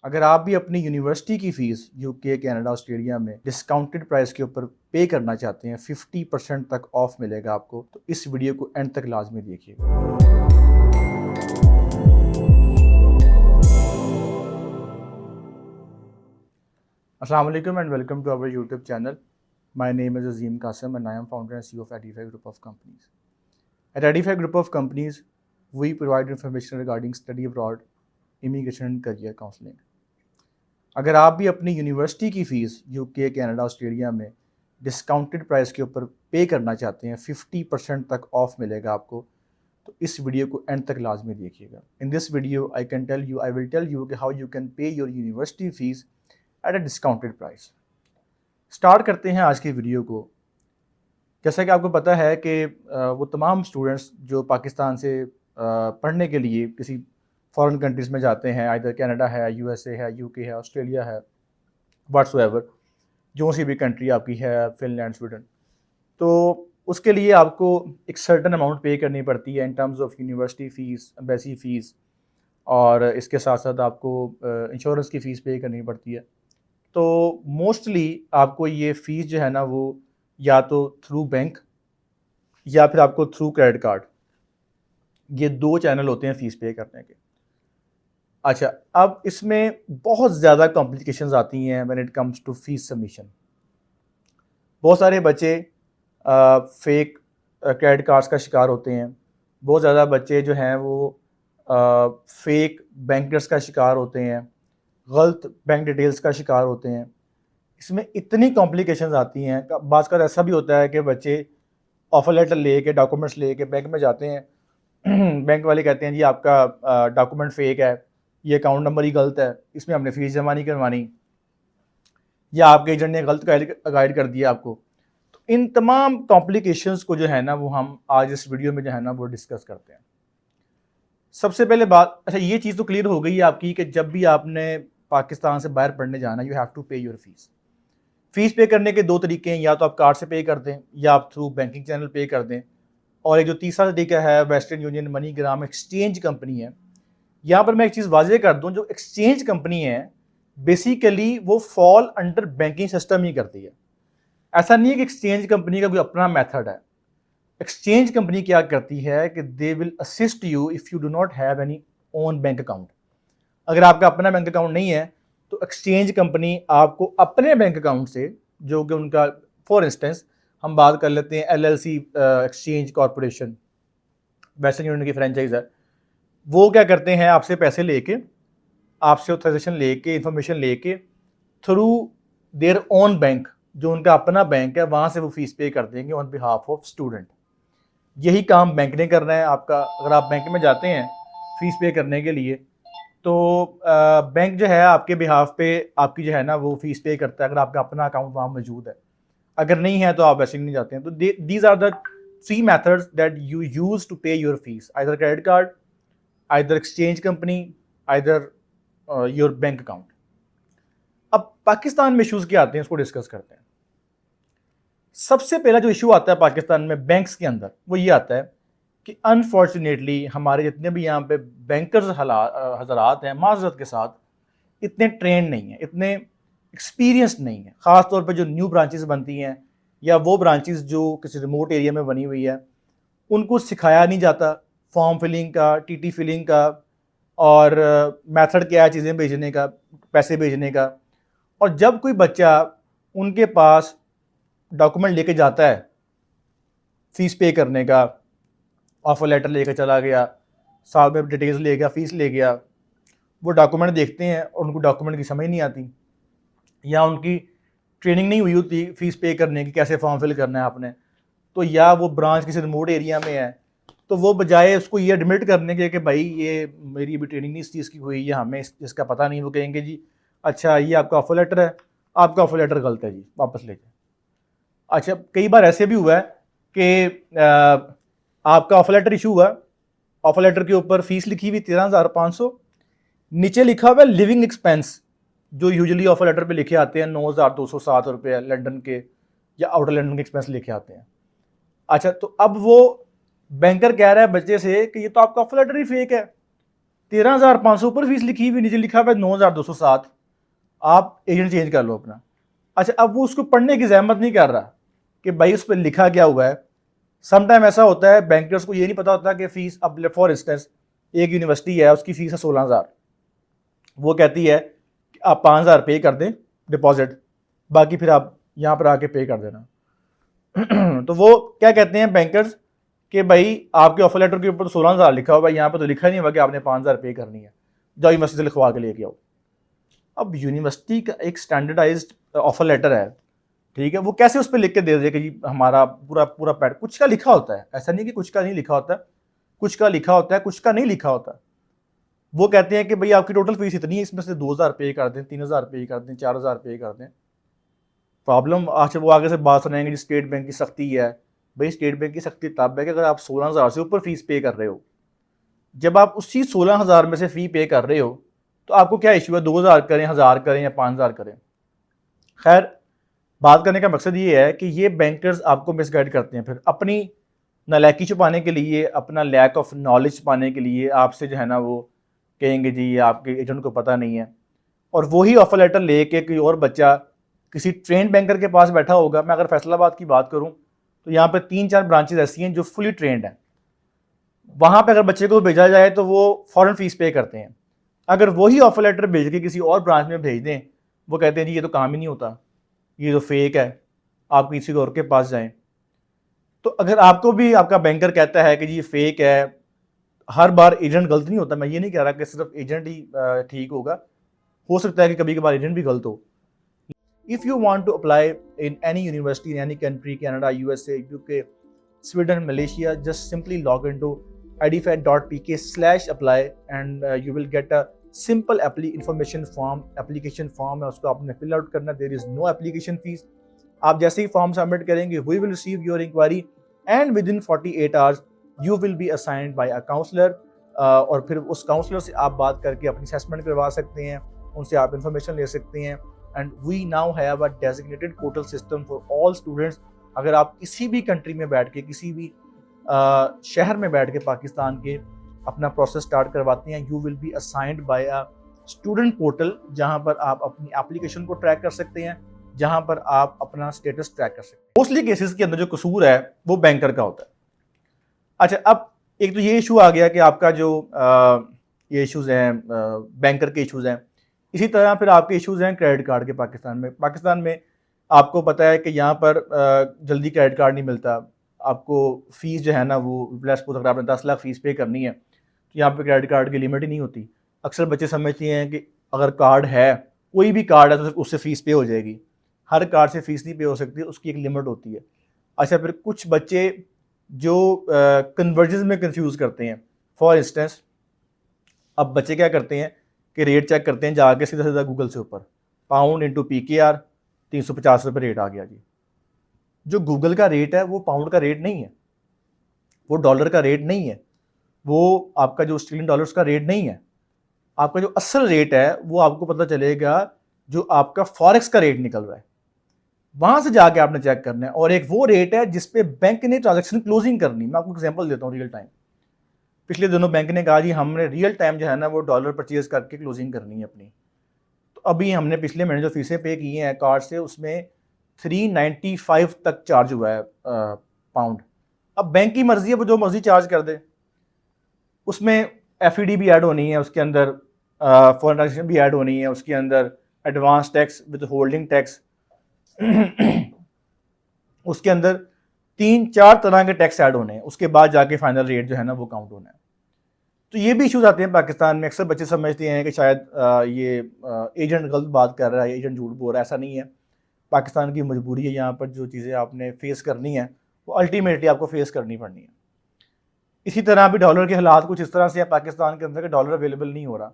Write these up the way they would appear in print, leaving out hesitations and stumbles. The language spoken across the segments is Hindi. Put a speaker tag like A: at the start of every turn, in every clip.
A: अगर आप भी अपनी यूनिवर्सिटी की फ़ीस यूके, कनाडा, ऑस्ट्रेलिया में डिस्काउंटेड प्राइस के ऊपर पे करना चाहते हैं, 50% तक ऑफ मिलेगा आपको, तो इस वीडियो को एंड तक लाजमी देखिएगा। अस्सलाम वालेकुम and welcome to our YouTube channel. My name is Azeem Qasim and I am founder and CEO of Edify group of companies. At Edify Group of Companies, we provide information regarding study abroad, immigration and career counseling. अगर आप भी अपनी यूनिवर्सिटी की फ़ीस यूके, कनाडा, ऑस्ट्रेलिया में डिस्काउंटेड प्राइस के ऊपर पे करना चाहते हैं, 50% तक ऑफ मिलेगा आपको, तो इस वीडियो को एंड तक लाजमी देखिएगा। In this video I will tell you कि how you can pay your university fees at a discounted price. Start करते हैं आज की वीडियो को। जैसा कि आपको पता है कि वो तमाम स्टूडेंट्स जो पाकिस्तान से पढ़ने के लिए किसी फॉरेन कंट्रीज़ में जाते हैं, आइदर कनाडा है, यूएसए है, यूके है, ऑस्ट्रेलिया है, व्हाट्सएवर, जो सी भी कंट्री आपकी है, फिनलैंड, स्वीडन, तो उसके लिए आपको एक सर्टन अमाउंट पे करनी पड़ती है in terms of university fees, embassy fees, और इसके साथ साथ आपको इंश्योरेंस की फ़ीस पे करनी पड़ती है। तो मोस्टली आपको ये फ़ीस जो है ना, वो या तो थ्रू बैंक या फिर आपको थ्रू क्रेडिट कार्ड, ये दो चैनल होते हैं फ़ीस पे करने के। अच्छा, अब इसमें बहुत ज़्यादा कॉम्प्लिकेशंस आती हैं when it comes to fees submission. बहुत सारे बच्चे फेक क्रेडिट कार्ड्स का शिकार होते हैं। बहुत ज़्यादा बच्चे जो हैं वो फेक बैंकर्स का शिकार होते हैं, गलत बैंक डिटेल्स का शिकार होते हैं। इसमें इतनी कॉम्प्लिकेशंस आती हैं, बाज़ का ऐसा भी होता है कि बच्चे ऑफर लेटर लेके, डॉक्यूमेंट्स लेके बैंक में जाते हैं। बैंक वाले कहते हैं जी आपका डॉक्यूमेंट फेक है, ये अकाउंट नंबर ही गलत है, इसमें हमने फ़ीस जमा नहीं करवानी, या आपके एजेंट ने गलत गाइड कर दिया आपको। तो इन तमाम कॉम्प्लिकेशंस को जो है ना, वो हम आज इस वीडियो में जो है ना वो डिस्कस करते हैं। सबसे पहले बात, अच्छा ये चीज़ तो क्लियर हो गई है आपकी कि जब भी आपने पाकिस्तान से बाहर पढ़ने जाना, you have to pay your fees. Fees पे करने के दो तरीके हैं, या तो आप कार्ड से पे कर दें या आप थ्रू बैंकिंग चैनल पे कर दें। और एक जो तीसरा तरीका है, western union, MoneyGram, exchange company है। यहाँ पर मैं एक चीज़ वाज़ेह कर दूँ, जो एक्सचेंज कंपनी है बेसिकली वो फॉल अंडर बैंकिंग सिस्टम ही करती है। ऐसा नहीं है कि एक्सचेंज कंपनी का कोई अपना मेथड है। एक्सचेंज कंपनी क्या करती है कि they will assist you if you do not have any own bank account. अगर आपका अपना बैंक अकाउंट नहीं है तो एक्सचेंज कंपनी आपको अपने बैंक अकाउंट से, जो कि उनका, फॉर इंस्टेंस हम बात कर लेते हैं LLC exchange corporation, western union की फ्रेंचाइज है, वो क्या करते हैं, आपसे पैसे लेके, आपसे ऑथराइजेशन लेके, इंफॉर्मेशन लेके, थ्रू देयर ओन बैंक, जो उनका अपना बैंक है, वहाँ से वो फीस पे कर देंगे ऑन बिहाफ ऑफ स्टूडेंट। यही काम बैंक ने करना है आपका। अगर आप बैंक में जाते हैं फीस पे करने के लिए, तो बैंक जो है आपके बिहाफ पे आपकी जो है ना वो फीस पे करता है, अगर आपका अपना अकाउंट वहाँ मौजूद है। अगर नहीं है तो आप वैसे नहीं जाते हैं। तो these are the three methods that you use to pay your fees, either credit card, either exchange company, either your bank account. अब पाकिस्तान में इशूज़ क्या आते हैं, इसको डिस्कस करते हैं। सबसे पहला जो इशू आता है पाकिस्तान में बैंक्स के अंदर, वो ये आता है कि अनफॉर्चुनेटली हमारे जितने भी यहाँ पे बैंकर्स हजरात हैं, माजरत के साथ, इतने ट्रेंड नहीं हैं, इतने एक्सपीरियंस नहीं है। ख़ास तौर पे जो न्यू ब्रांचेस बनती हैं या वो ब्रांचेस जो किसी रिमोट एरिया में बनी हुई है, उनको सिखाया नहीं जाता फॉर्म फिलिंग का, टीटी फिलिंग का, और मेथड क्या है चीज़ें भेजने का, पैसे भेजने का। और जब कोई बच्चा उनके पास डॉक्यूमेंट लेके जाता है फीस पे करने का, ऑफर लेटर लेकर चला गया, साथ में डिटेल्स ले गया, फीस ले गया, वो डॉक्यूमेंट देखते हैं और उनको डॉक्यूमेंट की समझ नहीं आती, या उनकी ट्रेनिंग नहीं हुई होती फीस पे करने की, कैसे फॉर्म फिल करना है आपने, तो या वो ब्रांच किसी रिमोट एरिया में है, तो वो बजाय उसको ये एडमिट करने के कि भाई ये मेरी अभी ट्रेनिंग नहीं इस चीज़ की हुई, या हमें इसका पता नहीं, वो कहेंगे जी अच्छा ये आपका ऑफर लेटर है, आपका ऑफर लेटर गलत है जी, वापस ले जाए। अच्छा, कई बार ऐसे भी हुआ है कि आपका ऑफर लेटर इशू हुआ, ऑफर लेटर के ऊपर फीस लिखी हुई 13,500, नीचे लिखा हुआ है लिविंग एक्सपेंस, जो यूजुअली ऑफर लेटर पे लिखे आते हैं 9,207 रुपये लंदन के या आउटर लंदन के एक्सपेंस लिखे आते हैं। अच्छा, तो अब वो बैंकर कह रहा है बच्चे से कि ये तो आपका ऑफर लेटर ही फेक है, 13,500 ऊपर फीस लिखी हुई, नीचे लिखा हुआ है 9,207, आप एजेंट चेंज कर लो अपना। अच्छा, अब वो उसको पढ़ने की जहमत नहीं कर रहा कि भाई उस पर लिखा क्या हुआ है। समटाइम ऐसा होता है बैंकर्स को ये नहीं पता होता कि फ़ीस, अब फॉर इंस्टेंस एक यूनिवर्सिटी है, उसकी फ़ीस है 16,000, वो कहती है कि आप 5,000 पे कर दें डिपॉजिट, बाकी फिर आप यहाँ पर आके पे कर देना। तो वो क्या कहते हैं बैंकर्स कि भाई आपके ऑफर लेटर के ऊपर तो 16,000 लिखा हुआ है, यहाँ पर तो लिखा नहीं हुआ कि आपने 5,000 पे करनी है, जाओ यूनिवर्सिटी से लिखवा के लेके आओ। अब यूनिवर्सिटी का एक स्टैंडर्डाइज्ड ऑफर लेटर है, ठीक है, वो कैसे उस पर लिख के दे दे कि जी हमारा पूरा पूरा पैड, कुछ का लिखा होता है, ऐसा नहीं कि कुछ का नहीं लिखा होता, कुछ का लिखा होता है, कुछ का नहीं लिखा होता। वो कहते हैं कि भाई आपकी टोटल फीस इतनी है, इसमें से 2,000 पे कर दें, 3,000 पे कर दें, 4,000 पे कर दें। प्रॉब्लम अच्छा, वो आगे से बात सुनाएंगे जी स्टेट बैंक की सख्ती है। भाई स्टेट बैंक की सख्ती तब है कि अगर आप 16,000 से ऊपर फीस पे कर रहे हो, जब आप उसी 16,000 में से फी पे कर रहे हो तो आपको क्या इशू है, 2,000 करें, 1,000 करें या 5,000 करें। खैर, बात करने का मकसद ये है कि ये बैंकर्स आपको मिसगाइड करते हैं, फिर अपनी नालायकी छुपाने के लिए, अपना लैक ऑफ नॉलेज छुपाने के लिए आपसे जो है ना वो कहेंगे जी ये आपके एजेंट को पता नहीं है। और वही ऑफर लेटर लेके कोई और बच्चा किसी ट्रेंड बैंकर के पास बैठा होगा। मैं अगर फैसलाबाद की बात करूं तो यहाँ पर 3-4 ब्रांचेज ऐसी हैं जो फुली ट्रेंड हैं। वहाँ पे अगर बच्चे को भेजा जाए तो वो फ़ौरन फीस पे करते हैं। अगर वही ऑफर लेटर भेज के किसी और ब्रांच में भेज दें, वो कहते हैं जी ये तो काम ही नहीं होता, ये तो फेक है, आप किसी और के पास जाएं। तो अगर आपको भी आपका बैंकर कहता है कि जी ये फेक है, हर बार एजेंट गलत नहीं होता, मैं ये नहीं कह रहा कि सिर्फ एजेंट ही ठीक होगा, हो सकता है कि कभी कभार एजेंट भी गलत हो। If you want to apply in any university in any country, Canada, USA, UK, Sweden, Malaysia, just simply log into edify.pk/apply and you will get a simple information form, application form है, उसको आपने fill out करना। There is no application fees। आप जैसे ही फॉर्म सबमिट करेंगे, we will receive your inquiry and within 48 hours you will be assigned by a counselor। और फिर उस काउंसलर से आप बात करके अपनी असेसमेंट करवा सकते हैं, उनसे आप इंफॉर्मेशन ले सकते हैं। And we now have a designated portal system for all students. अगर आप किसी भी कंट्री में बैठ के, किसी भी शहर में बैठ के पाकिस्तान के अपना प्रोसेस स्टार्ट करवाते हैं, you will be assigned by a student portal, जहां पर आप अपनी एप्लीकेशन को ट्रैक कर सकते हैं, जहां पर आप अपना स्टेटस ट्रैक कर सकते हैं। मोस्टली केसेस के अंदर जो कसूर है वो बैंकर का होता है। अच्छा, अब एक तो ये इशू आ गया कि आपका जो ये इश्यूज़ हैं बैंकर के इश्यूज़ हैं, इसी तरह फिर आपके इश्यूज़ हैं क्रेडिट कार्ड के। पाकिस्तान में आपको पता है कि यहाँ पर जल्दी क्रेडिट कार्ड नहीं मिलता। आपको फ़ीस जो है ना वो प्लस अगर आपने 10 लाख फ़ीस पे करनी है तो यहाँ पे क्रेडिट कार्ड की लिमिट ही नहीं होती। अक्सर बच्चे समझते हैं कि अगर कार्ड है, कोई भी कार्ड है, तो उससे फ़ीस पे हो जाएगी। हर कार्ड से फ़ीस नहीं पे हो सकती, उसकी एक लिमिट होती है। अच्छा, फिर कुछ बच्चे जो कन्वर्जन में कंफ्यूज करते हैं। फॉर इंस्टेंस, अब बच्चे क्या करते हैं कि रेट चेक करते हैं जाके सीधा सीधा गूगल से ऊपर, पाउंड इंटू PKR 350 रुपये रेट आ गया जी। जो गूगल का रेट है वो पाउंड का रेट नहीं है, वो डॉलर का रेट नहीं है, वो आपका जो ऑस्ट्रेलियन डॉलर्स का रेट नहीं है। आपका जो असल रेट है वो आपको पता चलेगा जो आपका फॉरेक्स का रेट निकल रहा है, वहां से जाके आपने चेक करना है। और एक वो रेट है जिसपे बैंक ने ट्रांजैक्शन क्लोजिंग करनी। मैं आपको एग्जांपल देता हूँ, रियल टाइम। पिछले दिनों बैंक ने कहा जी हमने रियल टाइम जो है ना वो डॉलर परचेज करके क्लोजिंग करनी है अपनी। तो अभी हमने पिछले महीने जो फीसें पे की हैं कार्ड से, उसमें 395 तक चार्ज हुआ है पाउंड। अब बैंक की मर्जी है, वो जो मर्जी चार्ज कर दे। उसमें FED भी ऐड होनी है, उसके अंदर फॉरेन ट्रांजैक्शन भी ऐड होनी है, उसके अंदर advance tax with holding tax उसके अंदर 3-4 तरह के टैक्स ऐड होने हैं। उसके बाद जाके फाइनल रेट जो है ना वो काउंट होना है। तो ये भी इश्यूज आते हैं पाकिस्तान में। अक्सर बच्चे समझते हैं कि शायद ये एजेंट गलत बात कर रहा है, एजेंट झूठ बोल रहा है। ऐसा नहीं है, पाकिस्तान की मजबूरी है। यहाँ पर जो चीज़ें आपने फेस करनी है वो अल्टीमेटली आपको फेस करनी पड़नी है। इसी तरह भी डॉलर के हालात कुछ इस तरह से है पाकिस्तान के अंदर कि डॉलर अवेलेबल नहीं हो रहा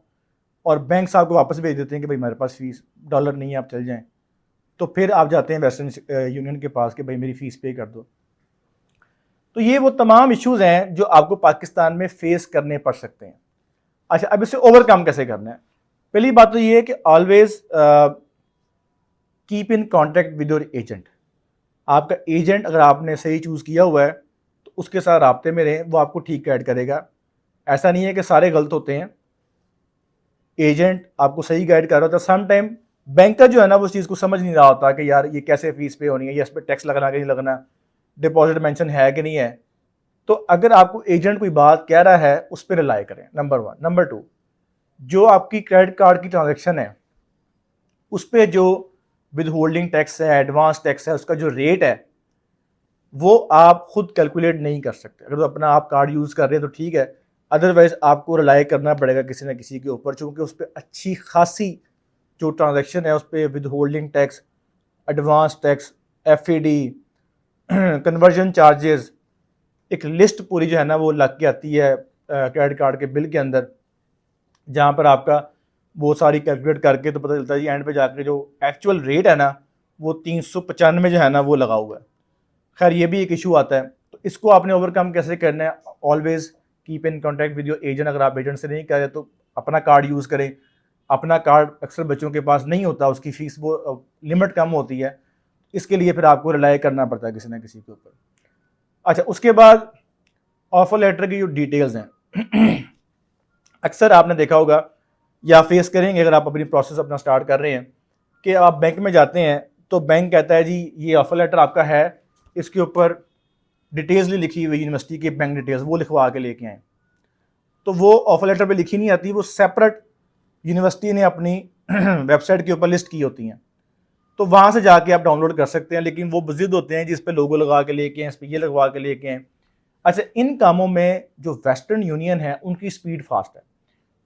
A: और बैंक साहब को वापस भेज देते हैं कि भाई हमारे पास फीस डॉलर नहीं है, आप चल जाएँ। तो फिर आप जाते हैं वेस्टर्न यूनियन के पास कि भाई मेरी फ़ीस पे कर दो। तो ये वो तमाम इश्यूज़ हैं जो आपको पाकिस्तान में फेस करने पड़ सकते हैं। अच्छा, अब इसे ओवरकम कैसे करना है? पहली बात तो ये है कि always keep in contact with your agent. आपका एजेंट अगर आपने सही चूज़ किया हुआ है तो उसके साथ राब्ते में रहें, वो आपको ठीक गाइड करेगा। ऐसा नहीं है कि सारे गलत होते हैं, एजेंट आपको सही गाइड कर रहा होता है, सम टाइम बैंक का जो है ना वो उस चीज़ को समझ नहीं रहा होता कि यार ये कैसे फीस पे होनी है, या इस पर टैक्स लगना कि नहीं लगना, डिपॉजिट मेंशन है कि नहीं है। तो अगर आपको एजेंट कोई बात कह रहा है उस पर रिलाई करें, नंबर 1। नंबर 2, जो आपकी क्रेडिट कार्ड की ट्रांजेक्शन है उस पर जो विद होल्डिंग टैक्स है, एडवांस टैक्स है, उसका जो रेट है वो आप खुद कैलकुलेट नहीं कर सकते। अगर तो अपना आप कार्ड यूज़ कर रहे हैं तो ठीक है, अदरवाइज आपको रिलाई करना पड़ेगा किसी ना किसी के ऊपर, चूँकि उस पर अच्छी खासी जो ट्रांजेक्शन है उस पर with holding tax, advance tax, FAD, conversion charges, एक लिस्ट पूरी जो है ना वो लग के आती है क्रेडिट कार्ड के बिल के अंदर, जहाँ पर आपका वो सारी कैलकुलेट करके तो पता चलता है जी एंड पे जाकर जो एक्चुअल रेट है ना वो 395 जो है ना वो लगा हुआ है। खैर ये भी एक इशू आता है, तो इसको आपने ओवरकम कैसे करना है? Always keep in contact with your agent. अगर आप एजेंट से नहीं कर रहे तो अपना कार्ड यूज़ करें। अपना कार्ड अक्सर बच्चों के पास नहीं होता, उसकी फ़ीस वो लिमिट कम होती है, इसके लिए फिर आपको रिलाई करना पड़ता है किसी ना किसी के ऊपर। अच्छा, उसके बाद ऑफर लेटर की जो डिटेल्स हैं अक्सर आपने देखा होगा या फेस करेंगे अगर आप अपनी प्रोसेस अपना स्टार्ट कर रहे हैं कि आप बैंक में जाते हैं तो बैंक कहता है जी ये ऑफर लेटर आपका है, इसके ऊपर डिटेल्स नहीं लिखी हुई यूनिवर्सिटी की बैंक डिटेल्स, वो लिखवा के लेके आए। तो वो ऑफर लेटर पे लिखी नहीं आती, वो सेपरेट यूनिवर्सिटी ने अपनी वेबसाइट के ऊपर लिस्ट की होती हैं, तो वहाँ से जाके आप डाउनलोड कर सकते हैं। लेकिन वो जिद होते हैं जिस पे लोगो लगा के लेके आए, इस पर ये लगवा के लेके आए। अच्छा, इन कामों में जो वेस्टर्न यूनियन है उनकी स्पीड फास्ट है,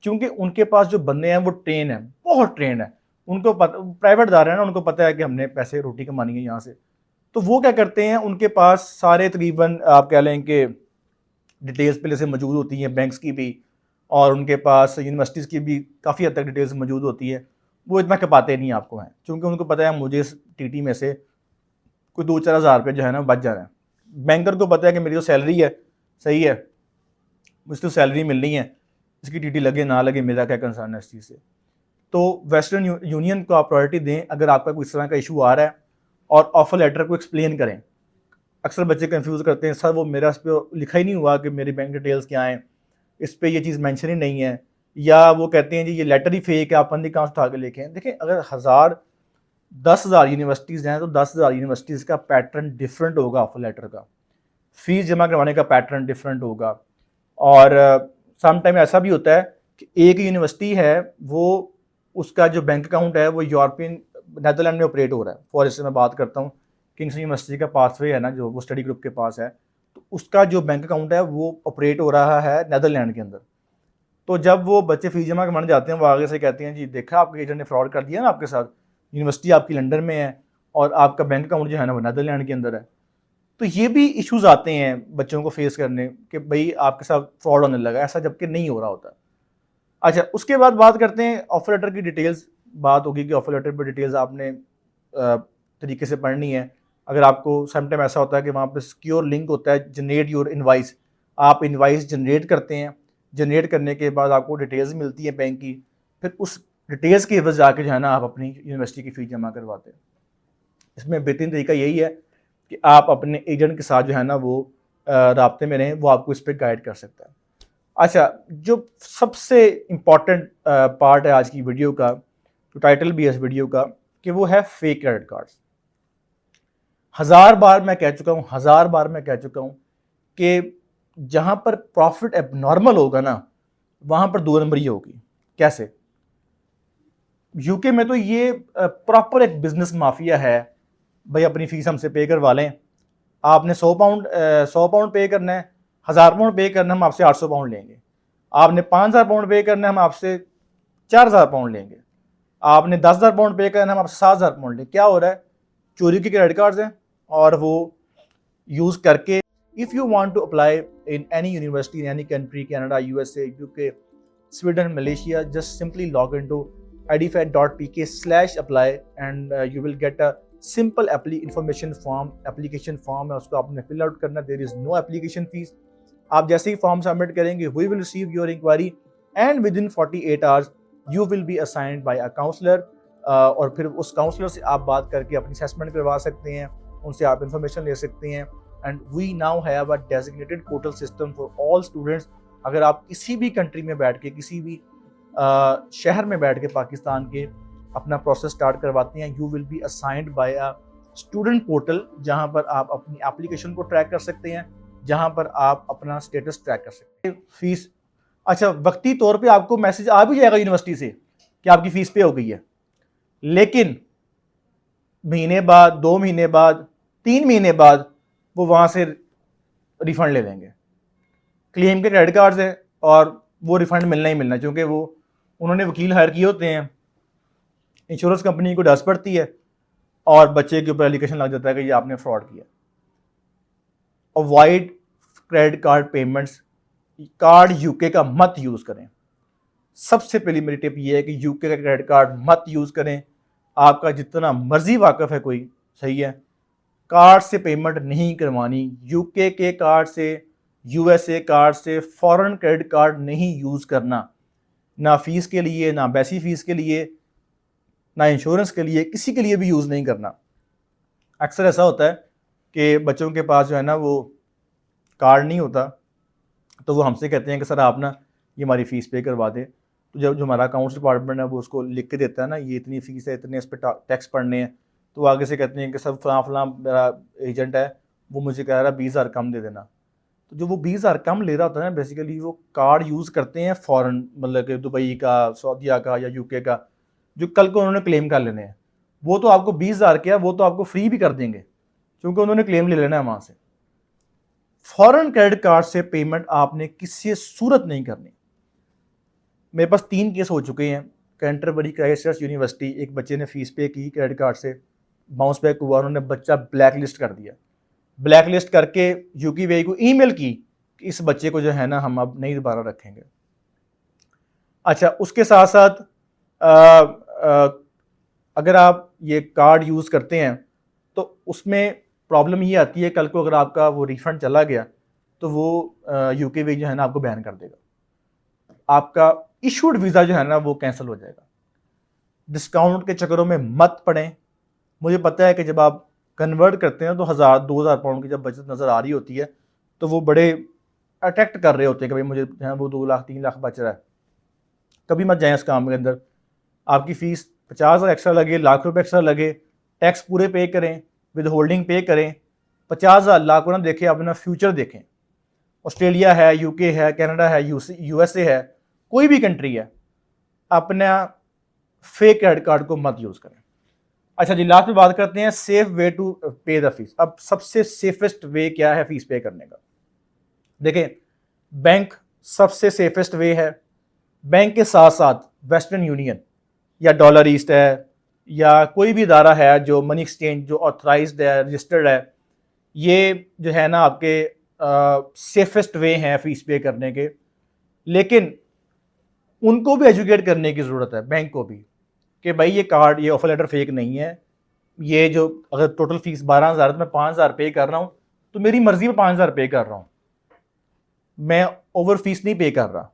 A: क्योंकि उनके पास जो बंदे हैं वो ट्रेन है, बहुत ट्रेन है। उनको पता, प्राइवेट दार है ना, उनको पता है कि हमने पैसे रोटी कमानी है यहाँ से। तो वो क्या करते हैं, उनके पास सारे तकरीबन आप कह लें कि डिटेल्स पहले से मौजूद होती हैं बैंक्स की भी, और उनके पास यूनिवर्सिटीज़ की भी काफ़ी हद तक डिटेल्स मौजूद होती है। वो इतना कपाते नहीं आपको हैं, क्योंकि उनको पता है मुझे इस TT में से कोई 2-4 हज़ार रुपये जो है ना बच जा रहा है। बैंकर को पता है कि मेरी जो सैलरी है सही है, मुझे तो सैलरी मिलनी है, इसकी TT लगे ना लगे मेरा क्या कंसर्न है इस चीज़ से। तो वेस्टर्न यूनियन को आप प्रायोरिटी दें अगर आपका कोई इस तरह का इशू आ रहा है, और ऑफर लेटर को एक्सप्लेन करें। अक्सर बच्चे कंफ्यूज करते हैं, सर वो मेरा इस पर लिखा ही नहीं हुआ कि मेरी बैंक डिटेल्स क्या हैं, इस पर ये चीज़ मेंशन ही नहीं है, या वो कहते हैं जी ये लेटर ही फेक है, आप फंडिंग कहाँ से उठा के लेके हैं। देखिए, अगर 10,000 यूनिवर्सिटीज़ हैं तो 10,000 यूनिवर्सिटीज़ का पैटर्न डिफरेंट होगा, ऑफर लेटर का फीस जमा करवाने का पैटर्न डिफरेंट होगा। और सम टाइम ऐसा भी होता है कि एक यूनिवर्सिटी है, वो उसका जो बैंक अकाउंट है वो यूरोपियन नेदरलैंड में ऑपरेट हो रहा है। फॉर इससे मैं बात करता हूँ, किंग्स यूनिवर्सिटी का पाथवे है ना जो वो स्टडी ग्रुप के पास है, तो उसका जो बैंक अकाउंट है वो ऑपरेट हो रहा है नेदरलैंड के अंदर। तो जब वो बच्चे फीस जमा करवाने जाते हैं, वो आगे से कहते हैं जी देखा आपके एजेंट ने फ्रॉड कर दिया ना आपके साथ, यूनिवर्सिटी आपकी लंदन में है और आपका बैंक अकाउंट जो है ना वो नेदरलैंड के अंदर है। तो ये भी इश्यूज आते हैं बच्चों को फेस करने कि भाई आपके साथ फ्रॉड होने लगा, ऐसा जबकि नहीं हो रहा होता। अच्छा, उसके बाद बात करते हैं ऑफर लेटर की डिटेल्स। बात होगी कि ऑफर लेटर पर डिटेल्स आपने तरीके से पढ़नी है। अगर आपको समटाइम ऐसा होता है कि वहाँ पे सिक्योर लिंक होता है, जनरेट योर इनवाइस, आप इनवाइस जनरेट करते हैं, जनरेट करने के बाद आपको डिटेल्स मिलती है बैंक की, फिर उस डिटेल्स की एवज जाके जो है ना आप अपनी यूनिवर्सिटी की फ़ीस जमा करवाते हैं। इसमें बेहतरीन तरीका यही है कि आप अपने एजेंट के साथ जो है ना वो राब्ते में रहें, वो आपको इस पर गाइड कर सकता है। अच्छा, जो सबसे इम्पॉर्टेंट पार्ट है आज की वीडियो का, तो टाइटल भी है इस वीडियो का, कि वो है फेक क्रेडिट कार्ड्स। हज़ार बार मैं कह चुका हूँ कि जहाँ पर प्रॉफिट एबनॉर्मल होगा ना वहाँ पर 2 नंबरी होगी। कैसे? यूके में तो ये प्रॉपर एक बिजनेस माफिया है। भाई अपनी फीस हमसे पे करवा लें, आपने 100 पाउंड पे करना है, 1000 पाउंड पे करना है, हम आपसे 800 पाउंड लेंगे। आपने 5000 पाउंड पे करना है, हम आपसे 4000 पाउंड लेंगे। आपने 10,000 पाउंड पे करना है, हम आपसे 7,000 पाउंड लेंगे। क्या हो रहा है? चोरी के क्रेडिट कार्ड्स हैं, और वो यूज़ करके if you want to apply in any university in any country, Canada, USA, UK, Sweden, Malaysia, just simply log into edify.pk/apply and you will get a simple application form है, उसको आपने फिल आउट करना। There is no application fees. आप जैसे ही फॉर्म सबमिट करेंगे, we will receive your inquiry and within 48 hours you will be assigned by a counsellor, और फिर उस काउंसलर से आप बात करके अपनी असेसमेंट करवा सकते हैं, उनसे आप इंफॉर्मेशन ले सकते हैं। And we now have a designated portal system for all students. अगर आप किसी भी कंट्री में बैठ के किसी भी शहर में बैठ के पाकिस्तान के अपना प्रोसेस स्टार्ट करवाते हैं। You will be assigned by a student portal, जहां पर आप अपनी एप्लीकेशन को ट्रैक कर सकते हैं, जहां पर आप अपना स्टेटस ट्रैक कर सकते हैं। फीस, अच्छा, वक्ती तौर पे आपको मैसेज आ भी जाएगा यूनिवर्सिटी से कि आपकी फ़ीस पे हो गई है, लेकिन महीने बाद, 2 महीने बाद, 3 महीने बाद वो वहाँ से रिफ़ंड ले लेंगे। क्लेम के क्रेडिट कार्ड्स हैं और वो रिफ़ंड मिलना ही मिलना, क्योंकि वो उन्होंने वकील हायर किए होते हैं, इंश्योरेंस कंपनी को डस पड़ती है और बच्चे के ऊपर एलिगेशन लग जाता है कि ये आपने फ्रॉड किया। Avoid credit card payments, card UK का मत यूज़ करें। सबसे पहली मेरी टिप ये है कि यूके का क्रेडिट कार्ड मत यूज़ करें। आपका जितना मर्जी वाकफ़ है कोई, सही है, कार्ड से पेमेंट नहीं करवानी। यूके के कार्ड से, यूएसए कार्ड से फॉरेन क्रेडिट कार्ड नहीं यूज़ करना, ना फीस के लिए, ना वैसी फीस के लिए, ना इंश्योरेंस के लिए, किसी के लिए भी यूज़ नहीं करना। अक्सर ऐसा होता है कि बच्चों के पास जो है ना वो कार्ड नहीं होता, तो वो हमसे कहते हैं कि सर आप ना ये हमारी फ़ीस पे करवा दें। तो जब जो हमारा अकाउंट्स डिपार्टमेंट है वो उसको लिख के देता है ना, ये इतनी फ़ीस है, इतने इस पर टैक्स पड़ने हैं, तो आगे से कहते हैं कि सर फलां फलां मेरा एजेंट है, वो मुझे कह रहा है 20,000 कम दे देना। तो जो वो 20,000 कम ले रहा होता है ना, बेसिकली वो कार्ड यूज़ करते हैं फ़ॉरेन, मतलब कि दुबई का, सऊदीया का या यूके का, जो कल को उन्होंने क्लेम कर लेने हैं। वो तो आपको 20,000 क्या, वो तो आपको फ्री भी कर देंगे, क्योंकि उन्होंने क्लेम ले लेना है वहाँ से। फॉरेन क्रेडिट कार्ड से पेमेंट आपने किसी सूरत नहीं करनी। मेरे पास 3 केस हो चुके हैं। कैंटरबरी क्राइस्ट यूनिवर्सिटी, एक बच्चे ने फ़ीस पे की क्रेडिट कार्ड से, बाउंस बैक हुआ, उन्होंने बच्चा ब्लैक लिस्ट कर दिया। ब्लैक लिस्ट करके यूकेवीआई को ईमेल की कि इस बच्चे को जो है ना हम अब नहीं दोबारा रखेंगे। अच्छा, उसके साथ साथ अगर आप ये कार्ड यूज़ करते हैं तो उसमें प्रॉब्लम ये आती है, कल को अगर आपका वो रिफ़ंड चला गया तो वो यूकेवीआई जो है ना आपको बैन कर देगा, आपका इशूड वीज़ा जो है ना वो कैंसिल हो जाएगा। डिस्काउंट के चक्करों में मत पड़ें। मुझे पता है कि जब आप कन्वर्ट करते हैं तो 1,000-2,000 पाउंड की जब बचत नज़र आ रही होती है तो वो बड़े अट्रैक्ट कर रहे होते हैं कि भाई मुझे जो है वो 2 लाख 3 लाख बच रहा है। कभी मत जाएं इस काम के अंदर। आपकी फ़ीस 50,000 एक्स्ट्रा लगे, लाख रुपये एक्स्ट्रा लगे, टैक्स पूरे पे करें, विद होल्डिंग पे करें, 50,000 लाख को ना देखें, अपना फ्यूचर देखें। ऑस्ट्रेलिया है, यूके है, कनाडा है, यूएसए है, कोई भी कंट्री है, अपना फेक क्रेडिट कार्ड को मत यूज़ करें। अच्छा जी, लास्ट में बात करते हैं सेफ वे टू पे द फीस। अब सबसे सेफेस्ट वे क्या है फीस पे करने का? देखें, बैंक सबसे सेफेस्ट वे है। बैंक के साथ साथ वेस्टर्न यूनियन या डॉलर ईस्ट है या कोई भी इदारा है जो मनी एक्सचेंज जो ऑथराइज्ड है, रजिस्टर्ड है, ये जो है ना आपके सेफेस्ट वे हैं फीस पे करने के। लेकिन उनको भी एजुकेट करने की ज़रूरत है, बैंक को भी, कि भाई ये कार्ड, ये ऑफर लेटर फेक नहीं है। ये जो अगर टोटल फीस 12,000 तो मैं 5,000 पे कर रहा हूँ तो मेरी मर्जी में 5,000 पे कर रहा हूँ, मैं ओवर फीस नहीं पे कर रहा।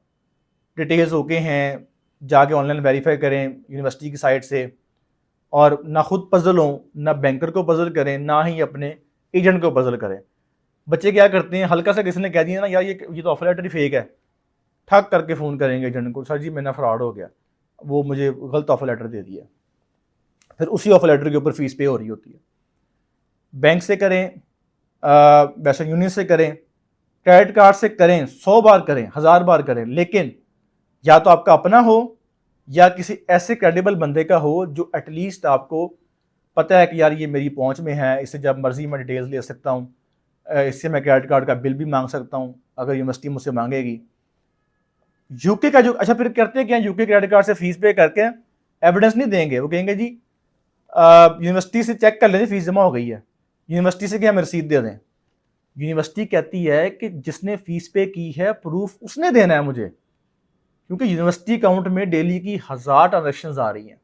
A: डिटेल्स ओके हैं, जाके ऑनलाइन वेरीफाई करें यूनिवर्सिटी की साइट से, और ना खुद पजल हों, ना बैंकर को पजल करें, ना ही अपने एजेंट को पजल करें। बच्चे क्या करते हैं, हल्का सा किसी ने कह दिया ना यार ये तो ऑफर लेटर ही फेक है, ठग करके फ़ोन करेंगे एजेंट को, सर जी मेरा फ्रॉड हो गया, वो मुझे गलत ऑफर लेटर दे दिया। फिर उसी ऑफर लेटर के ऊपर फीस पे हो रही होती है। बैंक से करें, वेस्टर्न यूनियन से करें, क्रेडिट कार्ड से करें, 100 बार करें, 1000 बार करें, लेकिन या तो आपका अपना हो या किसी ऐसे क्रेडिबल बंदे का हो जो एटलीस्ट आपको पता है कि यार ये मेरी पहुंच में है, इससे जब मर्जी मैं डिटेल्स ले सकता हूँ, इससे मैं क्रेडिट कार्ड का बिल भी मांग सकता हूँ अगर यूनिवर्सिटी मुझसे मांगेगी। यूके का जो, अच्छा फिर करते हैं क्या, यूके क्रेडिट कार्ड से फीस पे करके एविडेंस नहीं देंगे, वो कहेंगे जी यूनिवर्सिटी से चेक कर लें फीस जमा हो गई है, यूनिवर्सिटी से क्या हमें रसीद दे दें। यूनिवर्सिटी कहती है कि जिसने फीस पे की है प्रूफ उसने देना है मुझे, क्योंकि यूनिवर्सिटी अकाउंट में डेली की 1000 ट्रांजेक्शन आ रही हैं।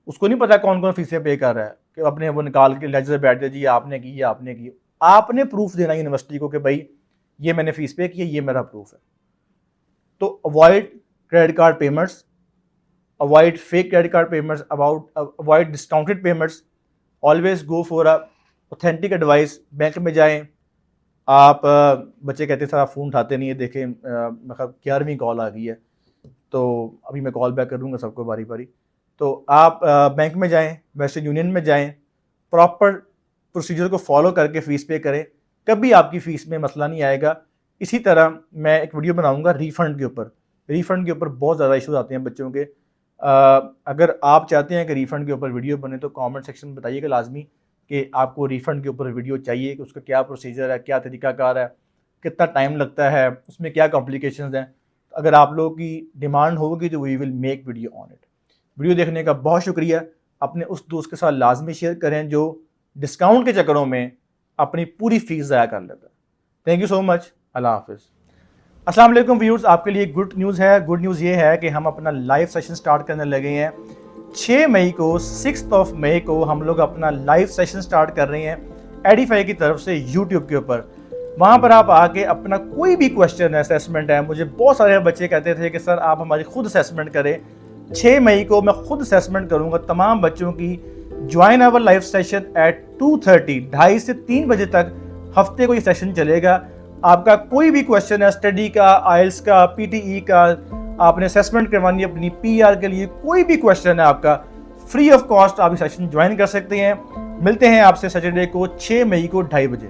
A: उसको नहीं पता कौन कौन फीसें पे कर रहा है, कि अपने वो निकाल के लेजर से बैठ जाए जी आपने की, आपने की। आपने प्रूफ देना यूनिवर्सिटी को कि भाई ये मैंने फीस पे की है, ये मेरा प्रूफ है। तो avoid credit card payments, avoid fake credit card payments, avoid discounted payments, always go for a authentic advice. Bank में जाएं आप, बच्चे कहते सर आप फ़ोन उठाते नहीं है, देखें मतलब 11वीं कॉल आ गई है, तो अभी मैं कॉल बैक करूँगा सबको बारी बारी। तो आप बैंक में जाएं, वेस्टर्न यूनियन में जाएं, प्रॉपर प्रोसीजर को फॉलो करके फ़ीस पे करें, कभी आपकी फ़ीस में मसला नहीं आएगा। इसी तरह मैं एक वीडियो बनाऊंगा रिफ़ंड के ऊपर। रिफ़ंड के ऊपर बहुत ज़्यादा इशूज़ आते हैं बच्चों के। अगर आप चाहते हैं कि रिफ़ंड के ऊपर वीडियो बने तो कमेंट सेक्शन में बताइएगा लाजमी कि आपको रिफ़ंड के ऊपर वीडियो चाहिए, कि उसका क्या प्रोसीजर है, क्या तरीक़ाकार है, कितना टाइम लगता है, उसमें क्या कॉम्प्लिकेशंस हैं। अगर आप लोगों की डिमांड होगी तो we will make video on it. Video देखने का बहुत शुक्रिया। अपने उस दोस्त के साथ लाजमी शेयर करें जो डिस्काउंट के चक्करों में अपनी पूरी फ़ीस ज़ाया कर लेता है। Thank you so much. अल्लाह हाफ़िज़। अस्सलाम वालेकुम व्यूअर्स, आपके लिए गुड न्यूज़ है। गुड न्यूज़ ये है कि हम अपना लाइव सेशन स्टार्ट करने लगे हैं। 6 मई को 6 मई को हम लोग अपना लाइव सेशन स्टार्ट कर रहे हैं एडिफाई की तरफ से यूट्यूब के ऊपर। वहाँ पर आप आके अपना कोई भी क्वेश्चन है, असेसमेंट है, मुझे बहुत सारे बच्चे कहते थे कि सर आप हमारी खुद असेसमेंट करें। 6 मई को मैं खुद असेसमेंट करूँगा तमाम बच्चों की। Join our live session at 2:30, 2:30 से 3 बजे तक हफ्ते को ये सेशन चलेगा। आपका कोई भी क्वेश्चन है, स्टडी का, आइल्स का, पीटीई का, आपने असेसमेंट करवानी है अपनी पीआर के लिए, कोई भी क्वेश्चन है आपका, फ्री ऑफ कॉस्ट आप ये सेशन ज्वाइन कर सकते हैं। मिलते हैं आपसे सैटरडे को 6 मई को 2:30 बजे।